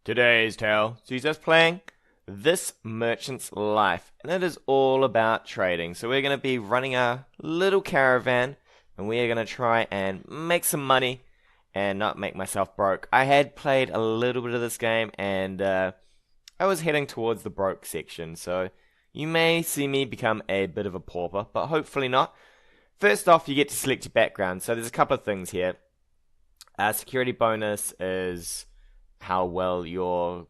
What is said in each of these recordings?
Today's tale sees us playing This Merchant's Life, and it is all about trading. So we're going to be running a little caravan, and we are going to try and make some money and not make myself broke. I had played a little bit of this game, and I was heading towards the broke section, so you may see me become a bit of a pauper, but hopefully not. First off, you get to select your background. So there's a couple of things here. Security bonus is how well your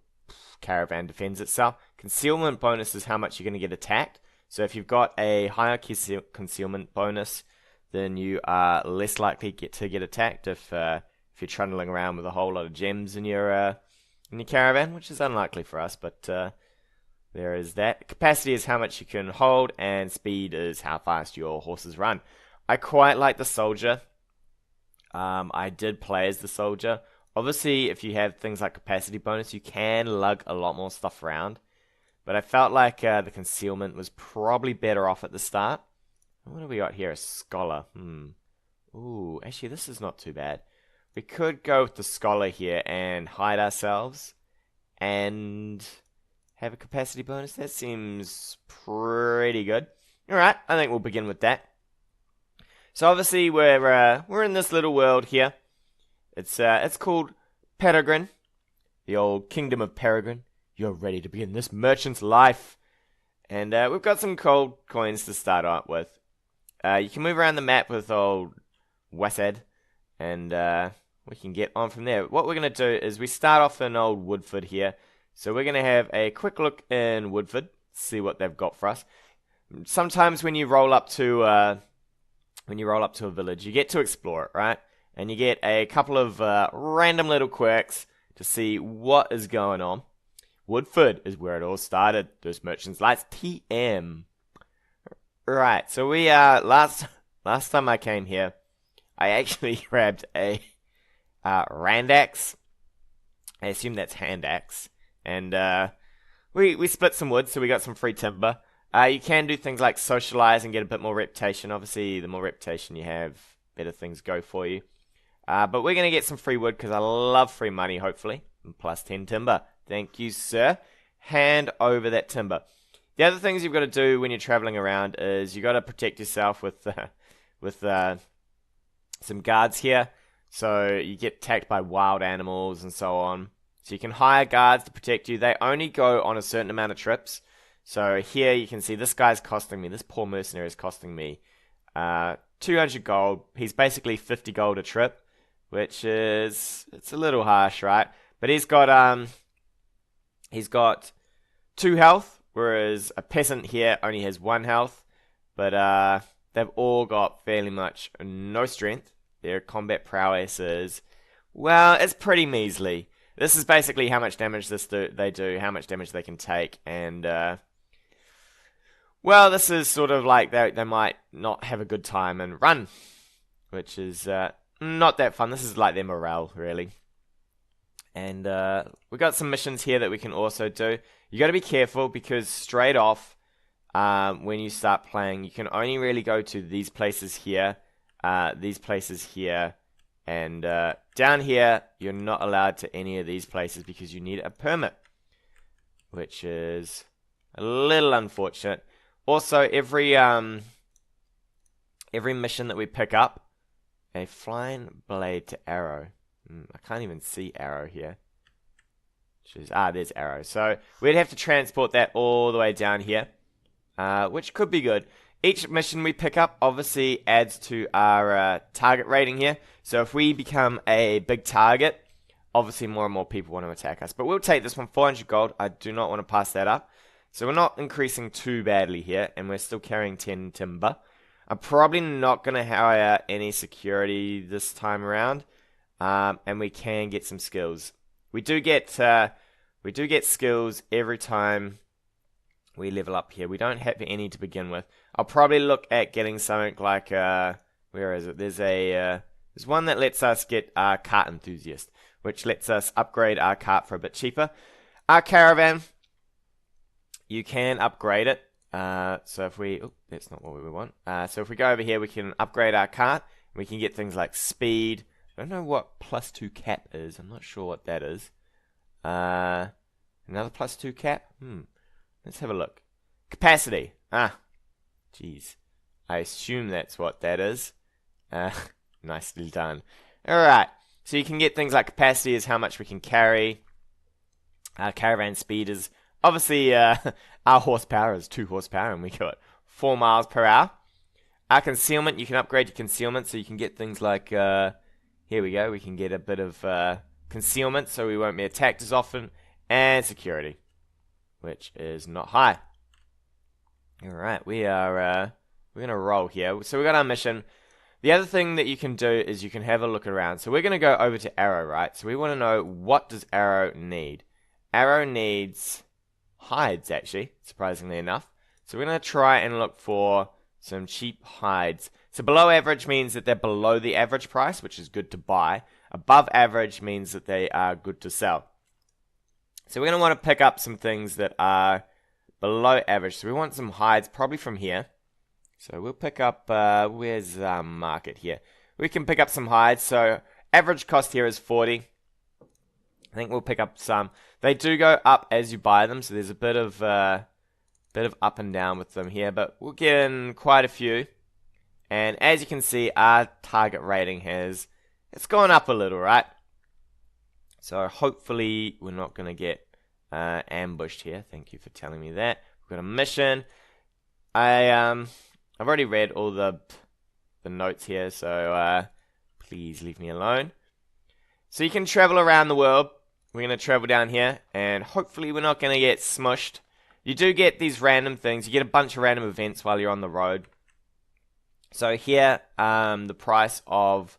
caravan defends itself. Concealment bonus is how much you're going to get attacked. So if you've got a higher concealment bonus, then you are less likely to get attacked if you're trundling around with a whole lot of gems in your caravan, which is unlikely for us, but there is that. Capacity is how much you can hold, and speed is how fast your horses run. I quite like the soldier. I did play as the soldier. Obviously, if you have things like capacity bonus, you can lug a lot more stuff around. But I felt like the concealment was probably better off at the start. What do we got here? A scholar. Ooh, actually, this is not too bad. We could go with the scholar here and hide ourselves and have a capacity bonus. That seems pretty good. Alright, I think we'll begin with that. So obviously we're in this little world here. It's called Peregrine, the old kingdom of Peregrine. You're ready to begin this merchant's life, and we've got some gold coins to start out with. You can move around the map with old Woodford, and we can get on from there. What we're gonna do is we start off in old Woodford here, so we're gonna have a quick look in Woodford, see what they've got for us. Sometimes when you roll up to a village, you get to explore it, right? And you get a couple of random little quirks to see what is going on. Woodford is where it all started. This merchant's life TM. Right, so we last time I came here, I actually grabbed a randaxe. I assume that's hand axe, and we split some wood, so we got some free timber. You can do things like socialize and get a bit more reputation. Obviously, the more reputation you have, better things go for you. But we're going to get some free wood because I love free money, hopefully. And plus 10 timber. Thank you, sir. Hand over that timber. The other things you've got to do when you're traveling around is you've got to protect yourself with some guards here. So you get attacked by wild animals and so on. So you can hire guards to protect you. They only go on a certain amount of trips. So here you can see this guy's costing me, this poor mercenary is costing me 200 gold. He's basically 50 gold a trip, which is, it's a little harsh, right? But he's got 2 health, whereas a peasant here only has 1 health. But they've all got fairly much no strength. Their combat prowess is, well, it's pretty measly. This is basically how much damage they do, how much damage they can take, and well, this is sort of like they might not have a good time and run, which is not that fun. This is like their morale, really. And we got some missions here that we can also do. You got to be careful because straight off, when you start playing, you can only really go to these places here, and down here, you're not allowed to any of these places because you need a permit, which is a little unfortunate. Also, every mission that we pick up, a flying blade to arrow. I can't even see arrow here. There's arrow. So we'd have to transport that all the way down here, which could be good. Each mission we pick up obviously adds to our target rating here. So if we become a big target, obviously more and more people want to attack us. But we'll take this one, 400 gold. I do not want to pass that up. So we're not increasing too badly here, and we're still carrying 10 timber. I'm probably not going to hire any security this time around, and we can get some skills. We do get skills every time we level up here. We don't have any to begin with. I'll probably look at getting something like where is it? There's one that lets us get our cart enthusiast, which lets us upgrade our cart for a bit cheaper. Our caravan, you can upgrade it. So if we, that's not what we want. So if we go over here, we can upgrade our cart. We can get things like speed. I don't know what +2 cap is. I'm not sure what that is. Another +2 cap? Let's have a look. Capacity. Jeez. I assume that's what that is. Nicely done. Alright. So you can get things like capacity is how much we can carry. Caravan speed is obviously our horsepower is 2 horsepower and we got 4 miles per hour. Our concealment, you can upgrade your concealment so you can get things like here we go, we can get a bit of concealment so we won't be attacked as often, and security, which is not high. Alright, we're gonna roll here. So we got our mission. The other thing that you can do is you can have a look around. So we're gonna go over to Arrow, right? So we want to know, what does Arrow need? Arrow needs hides, actually, surprisingly enough. So we're gonna try and look for some cheap hides. So below average means that they're below the average price, which is good to buy. Above average means that they are good to sell. So we're going to want to pick up some things that are below average. So we want some hides probably from here. So we'll pick up, where's our market here? We can pick up some hides. So average cost here is 40. I think we'll pick up some. They do go up as you buy them. So there's a bit of up and down with them here. But we'll get in quite a few. And as you can see, our target rating it's gone up a little, right? So hopefully we're not going to get ambushed here. Thank you for telling me that. We've got a mission. I've already read all the notes here, so please leave me alone. So you can travel around the world. We're going to travel down here, and hopefully we're not going to get smushed. You do get these random things. You get a bunch of random events while you're on the road. So here, the price of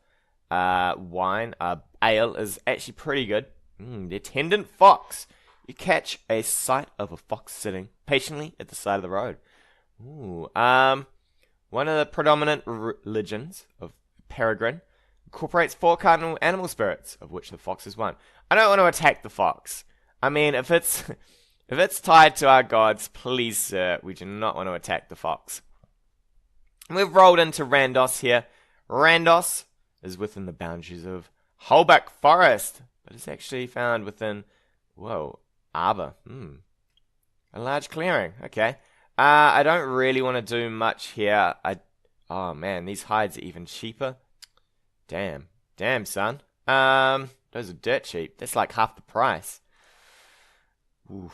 wine, ale, is actually pretty good. The attendant fox. You catch a sight of a fox sitting patiently at the side of the road. Ooh, one of the predominant religions of Peregrine incorporates 4 cardinal animal spirits, of which the fox is one. I don't want to attack the fox. I mean, if it's tied to our gods, please, sir, we do not want to attack the fox. We've rolled into Randos here. Randos is within the boundaries of Holbeck Forest, but it's actually found within, Arbor. A large clearing. Okay. I don't really want to do much here. Oh man, these hides are even cheaper. Damn, son. Those are dirt cheap. That's like half the price. Oof.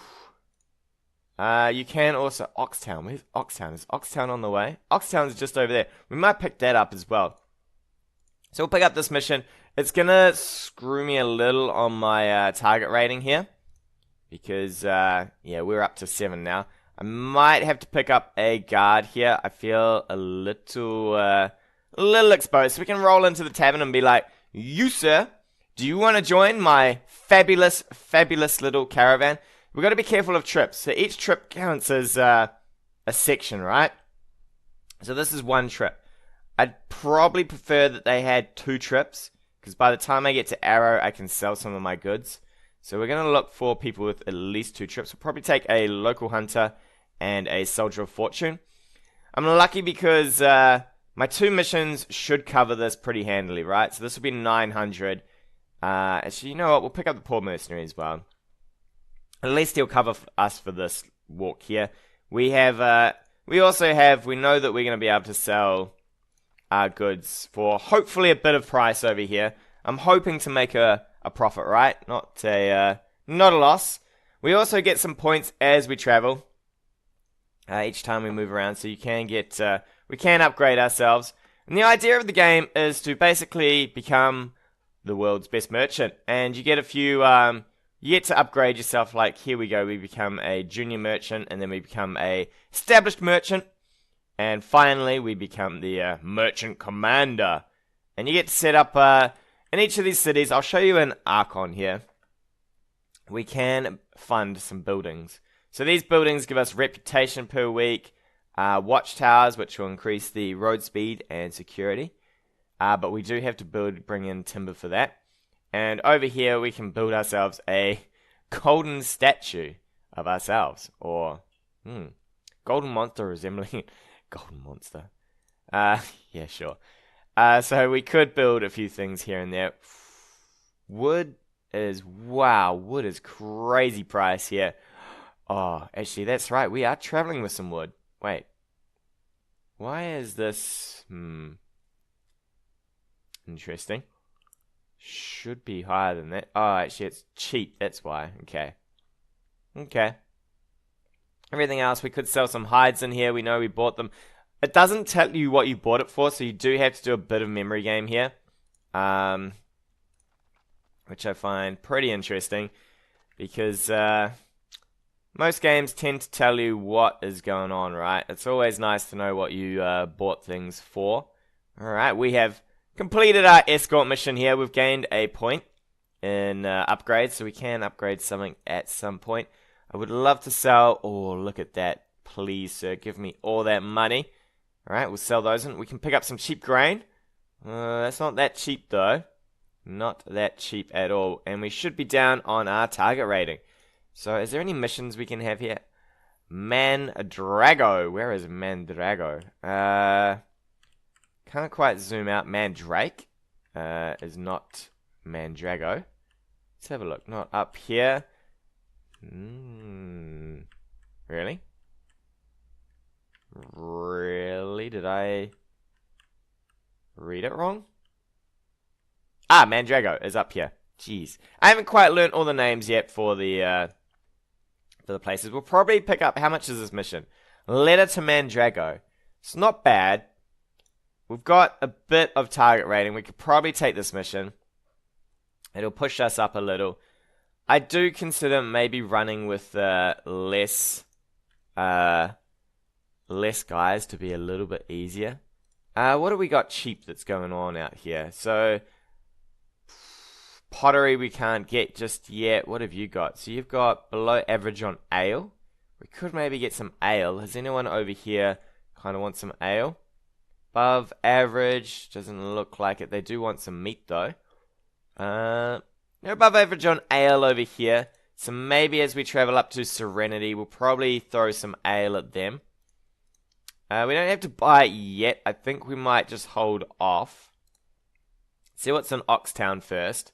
You can also Oxtown. Where's Oxtown? Is Oxtown on the way? Oxtown's just over there. We might pick that up as well. So we'll pick up this mission. It's gonna screw me a little on my target rating here, because yeah, we're up to 7 now. I might have to pick up a guard here. I feel a little exposed. So we can roll into the tavern and be like, "You, sir, do you want to join my fabulous little caravan?" We've got to be careful of trips. So each trip counts as a section, right? So this is 1 trip. I'd probably prefer that they had 2 trips, because by the time I get to Arrow, I can sell some of my goods. So we're going to look for people with at least 2 trips. We'll probably take a local hunter and a soldier of fortune. I'm lucky because my 2 missions should cover this pretty handily, right? So this will be 900. Actually, you know what? We'll pick up the poor mercenary as well. At least he'll cover us for this walk here. We know that we're going to be able to sell our goods for hopefully a bit of price over here. I'm hoping to make a profit, right? Not a loss. We also get some points as we travel. Each time we move around, so you can get, we can upgrade ourselves. And the idea of the game is to basically become the world's best merchant. And you get a few, you get to upgrade yourself. Like, here we go, we become a junior merchant, and then we become a established merchant. And finally, we become the merchant commander. And you get to set up, in each of these cities, I'll show you an Archon here. We can fund some buildings. So these buildings give us reputation per week, watchtowers, which will increase the road speed and security. But we do have to bring in timber for that. And over here, we can build ourselves a golden statue of ourselves. Or, golden monster resembling golden monster. Yeah, sure. So we could build a few things here and there. Wood, is, wow, wood is crazy price here. Oh, actually, that's right. We are traveling with some wood. Wait. Why is this? Interesting. Should be higher than that. Oh, actually, it's cheap. That's why. Okay. Okay. Everything else, we could sell some hides in here. We know we bought them. It doesn't tell you what you bought it for, so you do have to do a bit of memory game here. Which I find pretty interesting. Because most games tend to tell you what is going on, right? It's always nice to know what you bought things for. Alright, we have completed our escort mission here. We've gained a point in upgrades, so we can upgrade something at some point. I would love to sell... Oh, look at that. Please, sir, give me all that money. Alright, we'll sell those, and we can pick up some cheap grain. That's not that cheap, though. Not that cheap at all. And we should be down on our target rating. So, is there any missions we can have here? Mandrago. Where is Mandrago? Can't quite zoom out. Mandrake is not Mandrago. Let's have a look. Not up here. Really? Really? Did I read it wrong? Ah, Mandrago is up here. Jeez. I haven't quite learned all the names yet for the places. We'll probably pick up... How much is this mission? Letter to Mandrago. It's not bad. We've got a bit of target rating. We could probably take this mission. It'll push us up a little. I do consider maybe running with less guys to be a little bit easier. What do we got cheap that's going on out here? So, pottery we can't get just yet. What have you got? So you've got below average on ale. We could maybe get some ale. Has anyone over here kind of want some ale? Above average. Doesn't look like it. They do want some meat though. They're above average on ale over here. So maybe as we travel up to Serenity, we'll probably throw some ale at them. We don't have to buy it yet. I think we might just hold off. See what's in Oxtown first.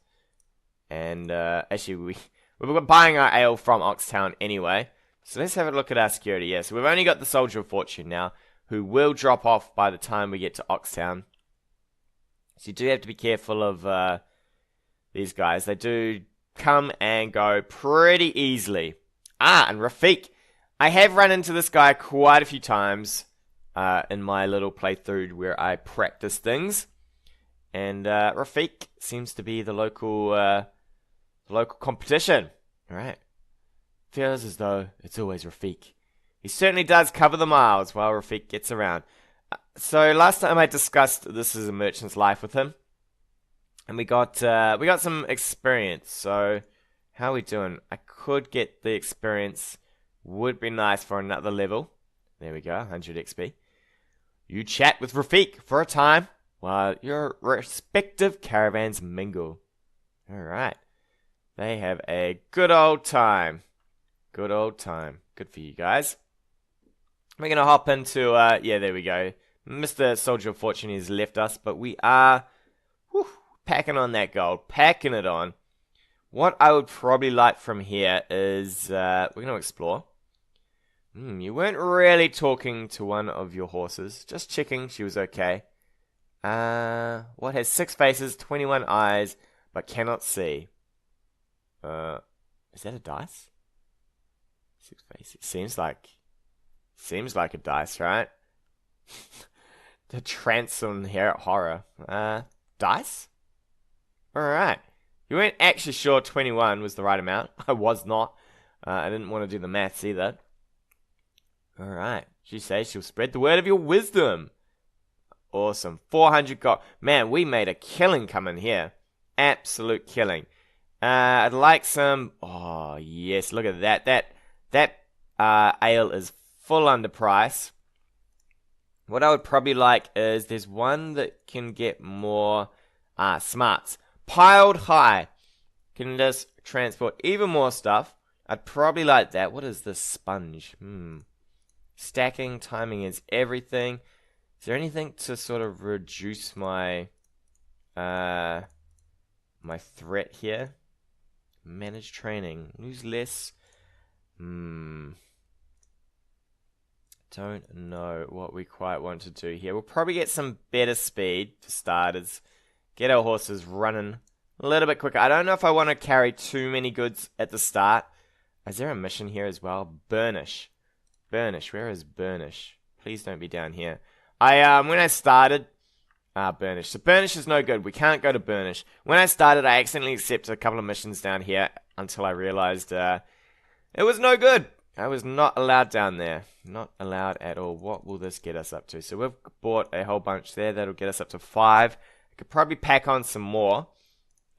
And actually, we're buying our ale from Oxtown anyway. So let's have a look at our security. Yeah, so we've only got the Soldier of Fortune now, who will drop off by the time we get to Oxtown. So you do have to be careful of these guys. They do come and go pretty easily. And Rafik. I have run into this guy quite a few times in my little playthrough where I practice things. And Rafik seems to be the local competition. Alright. Feels as though it's always Rafik. He certainly does cover the miles while Rafik gets around. So last time I discussed this is a merchant's life with him. And we got some experience. So how are we doing? I could get the experience. Would be nice for another level. There we go, 100 XP. You chat with Rafik for a time while your respective caravans mingle. Alright. They have a good old time. Good old time. Good for you guys. We're going to hop into, yeah, there we go. Mr. Soldier of Fortune has left us, but we are packing on that gold. Packing it on. What I would probably like from here is, we're going to explore. You weren't really talking to one of your horses. Just checking she was okay. What has 6 faces, 21 eyes, but cannot see? Is that a dice? 6 faces. Seems like a dice, right? The Transom horror. Dice? Alright. You weren't actually sure 21 was the right amount. I was not. I didn't want to do the maths either. Alright. She says she'll spread the word of your wisdom. Awesome. 400 gold. Man, we made a killing coming here. Absolute killing. I'd like some... Oh, yes. Look at that. That ale is full underprice. What I would probably like is there's one that can get more smarts. Piled high. Can just transport even more stuff. I'd probably like that. What is this sponge? Stacking, timing is everything. Is there anything to sort of reduce my my threat here? Manage training. Lose less. Don't know what we quite want to do here. We'll probably get some better speed for starters. Get our horses running a little bit quicker. I don't know if I want to carry too many goods at the start. Is there a mission here as well? Burnish. Burnish. Where is Burnish? Please don't be down here. When I started... Burnish. So Burnish is no good. We can't go to Burnish. When I started, I accidentally accepted a couple of missions down here until I realized it was no good. I was not allowed down there. Not allowed at all. What will this get us up to? So we've bought a whole bunch there. That'll get us up to 5. I could probably pack on some more.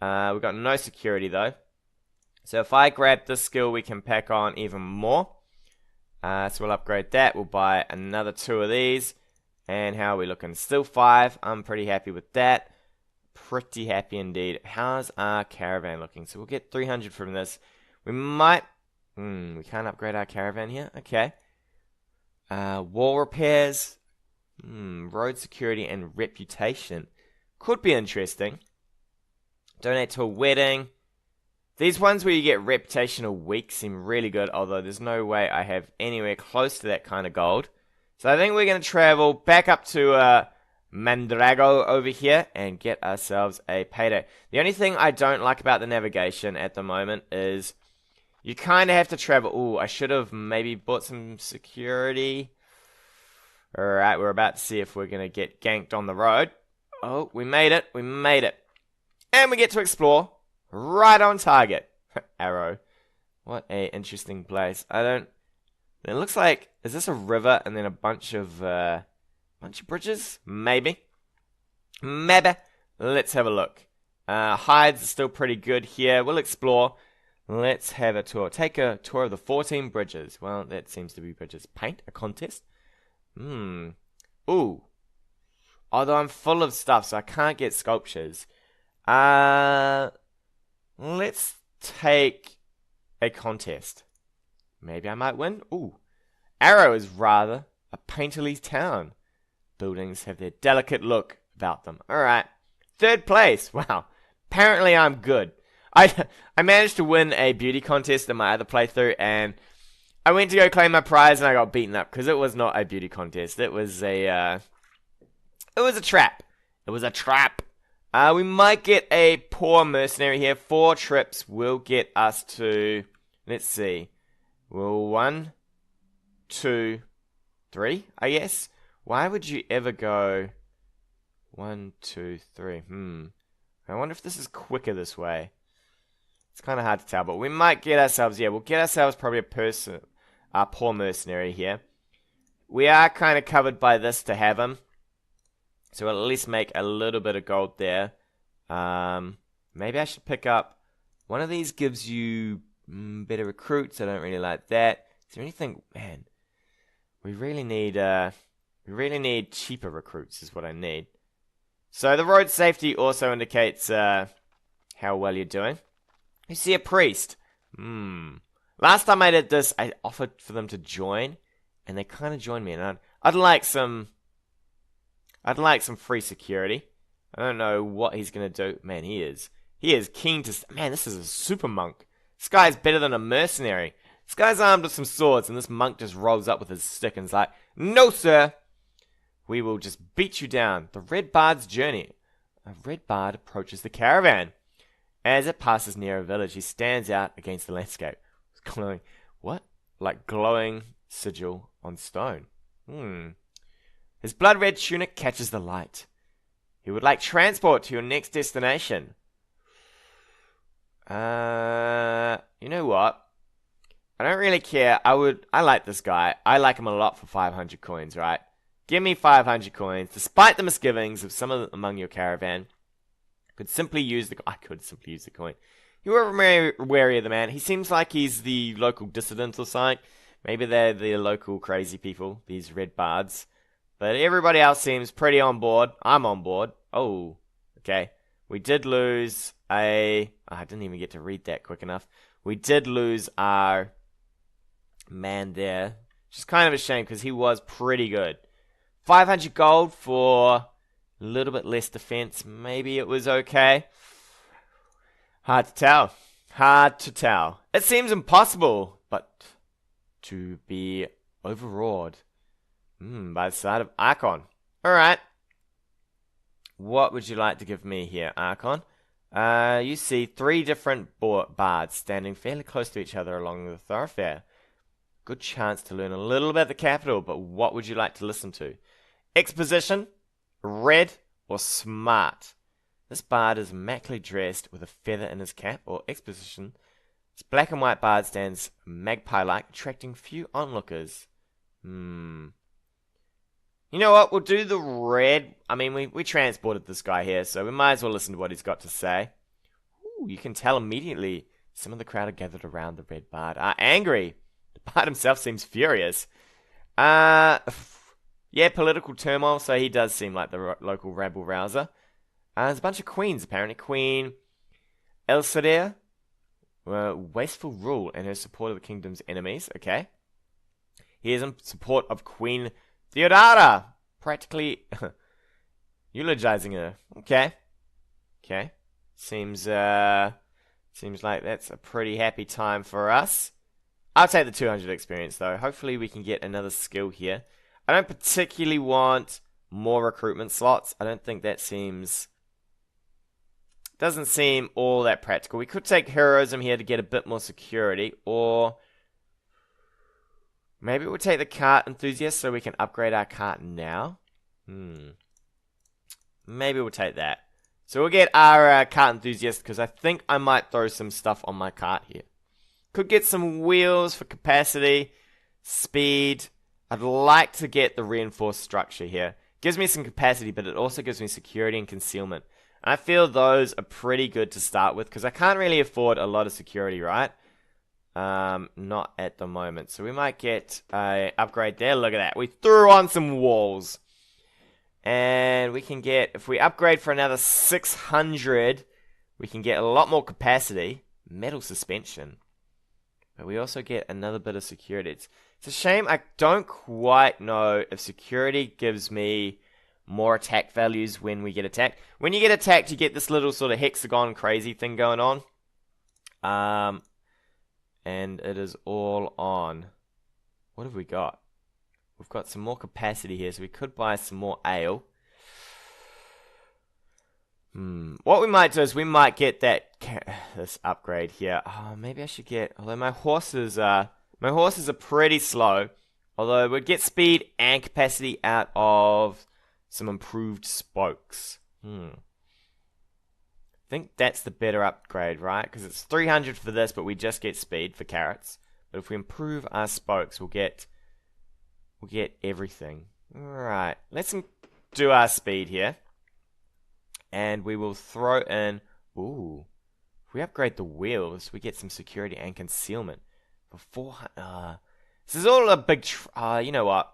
We've got no security though. So if I grab this skill, we can pack on even more. So we'll upgrade that. We'll buy another 2 of these. And how are we looking? Still 5. I'm pretty happy with that. Pretty happy indeed. How's our caravan looking? So we'll get 300 from this. We might... we can't upgrade our caravan here. Okay. Wall repairs. Road security and reputation. Could be interesting. Donate to a wedding. These ones where you get reputation a week seem really good, although there's no way I have anywhere close to that kind of gold. So I think we're going to travel back up to Mandrago over here and get ourselves a payday. The only thing I don't like about the navigation at the moment is you kind of have to travel. Ooh, I should have maybe bought some security. Alright, we're about to see if we're going to get ganked on the road. Oh, we made it. We made it. And we get to explore. Right on target. Arrow. What a interesting place. It looks like, is this a river and then a bunch of bridges? Maybe. Maybe. Let's have a look. Hides are still pretty good here. We'll explore. Let's have a tour. Take a tour of the 14 bridges. Well, that seems to be bridges. Paint? A contest? Ooh. Although I'm full of stuff, so I can't get sculptures. Let's take a contest. Maybe I might win. Ooh. Arrow is rather a painterly town. Buildings have their delicate look about them. Alright. 3rd place. Wow. Apparently I'm good. I managed to win a beauty contest in my other playthrough, and I went to go claim my prize and I got beaten up because it was not a beauty contest. It was a trap. It was a trap. We might get a poor mercenary here. 4 trips will get us to, let's see. Well, 1, 2, 3, I guess. Why would you ever go 1, 2, 3? I wonder if this is quicker this way. It's kind of hard to tell, but we might get ourselves, we'll get ourselves probably a poor mercenary here. We are kind of covered by this to have him. So we'll at least make a little bit of gold there. Maybe I should pick up one of these. Gives you better recruits. I don't really like that. Is there anything? Man, we really need cheaper recruits is what I need. So the road safety also indicates how well you're doing. You see a priest. Last time I did this, I offered for them to join, and they kind of joined me. And I'd like some free security. I don't know what he's gonna do. Man, he is keen to. Man, this is a super monk. This guy's better than a mercenary. This guy's armed with some swords, and this monk just rolls up with his stick and is like, "No, sir. We will just beat you down." The Red Bard's journey. A red bard approaches the caravan. As it passes near a village, he stands out against the landscape. It's glowing. What? Like glowing sigil on stone. His blood-red tunic catches the light. He would like transport to your next destination. You know what? I don't really care. I like this guy. I like him a lot for 500 coins, right? Give me 500 coins. Despite the misgivings of some among your caravan, I could simply use the coin. You were very wary of the man. He seems like he's the local dissident or something. Maybe they're the local crazy people, these red bards. But everybody else seems pretty on board. I'm on board. Oh, okay. We did lose I didn't even get to read that quick enough. We did lose our man there. Which is kind of a shame because he was pretty good. 500 gold for a little bit less defense. Maybe it was okay. Hard to tell. Hard to tell. It seems impossible, but to be overawed by the sight of Archon. Alright. What would you like to give me here, Archon? You see 3 different bards standing fairly close to each other along the thoroughfare. Good chance to learn a little about the capital, but what would you like to listen to? Exposition, red, or smart? This bard is immaculately dressed with a feather in his cap, or exposition. This black and white bard stands magpie-like, attracting few onlookers. You know what? We'll do the red. I mean, we transported this guy here, so we might as well listen to what he's got to say. Ooh, you can tell immediately some of the crowd are gathered around the red bard are angry. The bard himself seems furious. Yeah, political turmoil, so he does seem like the local rabble-rouser. There's a bunch of queens, apparently. Queen Elsadare, wasteful rule and her support of the kingdom's enemies. Okay. He is in support of Queen Theodora, practically eulogizing her. Okay. Okay. Seems like that's a pretty happy time for us. I'll take the 200 experience, though. Hopefully we can get another skill here. I don't particularly want more recruitment slots. I don't think that doesn't seem all that practical. We could take heroism here to get a bit more security, or maybe we'll take the cart enthusiast so we can upgrade our cart now. Maybe we'll take that. So we'll get our cart enthusiast, because I think I might throw some stuff on my cart here. Could get some wheels for capacity, speed. I'd like to get the reinforced structure here. Gives me some capacity, but it also gives me security and concealment. And I feel those are pretty good to start with, because I can't really afford a lot of security, right? Not at the moment. So we might get a upgrade there. Look at that. We threw on some walls. And we can get, if we upgrade for another 600, we can get a lot more capacity. Metal suspension. But we also get another bit of security. It's a shame I don't quite know if security gives me more attack values when we get attacked. When you get attacked, you get this little sort of hexagon crazy thing going on. And it is all on. What have we got? We've got some more capacity here, so we could buy some more ale. What we might do is we might get this upgrade here. Oh, maybe I should get. Although my horses are pretty slow. Although we'd get speed and capacity out of some improved spokes. I think that's the better upgrade, right? Because it's 300 for this, but we just get speed for carrots. But if we improve our spokes, we'll get everything. Alright, let's do our speed here. And we will throw in... Ooh. If we upgrade the wheels, we get some security and concealment. For 400... this is all a big... you know what?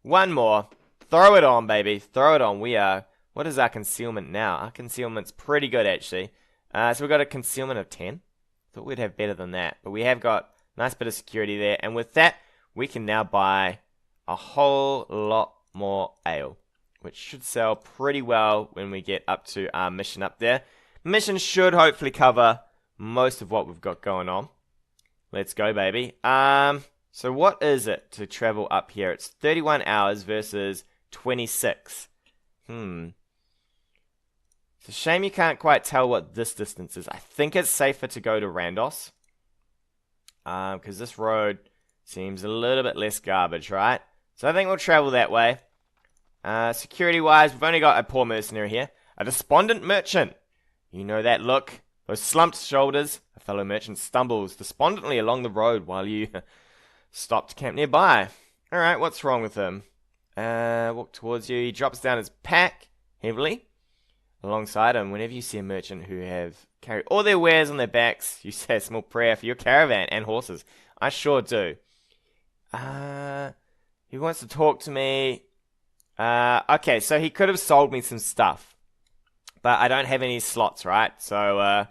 One more. Throw it on, baby. Throw it on. We are... What is our concealment now? Our concealment's pretty good, actually. So we've got a concealment of 10. Thought we'd have better than that. But we have got a nice bit of security there. And with that, we can now buy a whole lot more ale, which should sell pretty well when we get up to our mission up there. Mission should hopefully cover most of what we've got going on. Let's go, baby. So what is it to travel up here? It's 31 hours versus 26. It's a shame you can't quite tell what this distance is. I think it's safer to go to Randos. Because this road seems a little bit less garbage, right? So I think we'll travel that way. Security-wise, we've only got a poor mercenary here. A despondent merchant. You know that look. Those slumped shoulders. A fellow merchant stumbles despondently along the road while you stop to camp nearby. Alright, what's wrong with him? Walk towards you. He drops down his pack heavily. Alongside him, whenever you see a merchant who have carried all their wares on their backs, you say a small prayer for your caravan and horses. I sure do. He wants to talk to me. Okay, so he could have sold me some stuff. But I don't have any slots, right? So,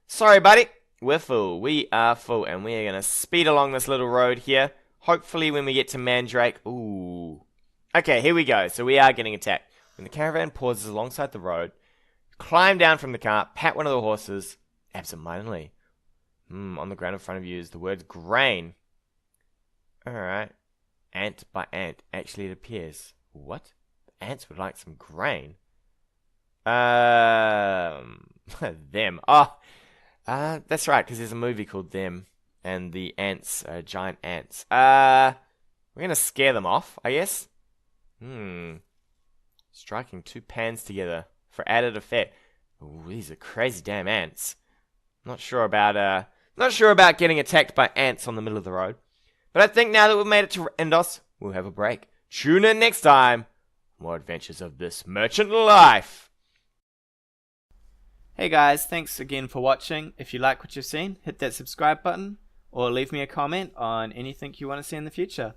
sorry, buddy. We're full. We are full. And we are going to speed along this little road here. Hopefully when we get to Mandrake. Ooh. Okay, here we go. So we are getting attacked. When the caravan pauses alongside the road, climb down from the cart, pat one of the horses absentmindedly. On the ground in front of you is the word grain. Alright. Ant by ant. Actually, it appears. What? Ants would like some grain? Them. Oh, that's right, because there's a movie called Them. And the ants are giant ants. We're gonna scare them off, I guess. Striking 2 pans together for added effect. Ooh, these are crazy damn ants. Not sure about getting attacked by ants on the middle of the road. But I think now that we've made it to Endos, we'll have a break. Tune in next time. More adventures of this merchant life. Hey guys, thanks again for watching. If you like what you've seen, hit that subscribe button or leave me a comment on anything you want to see in the future.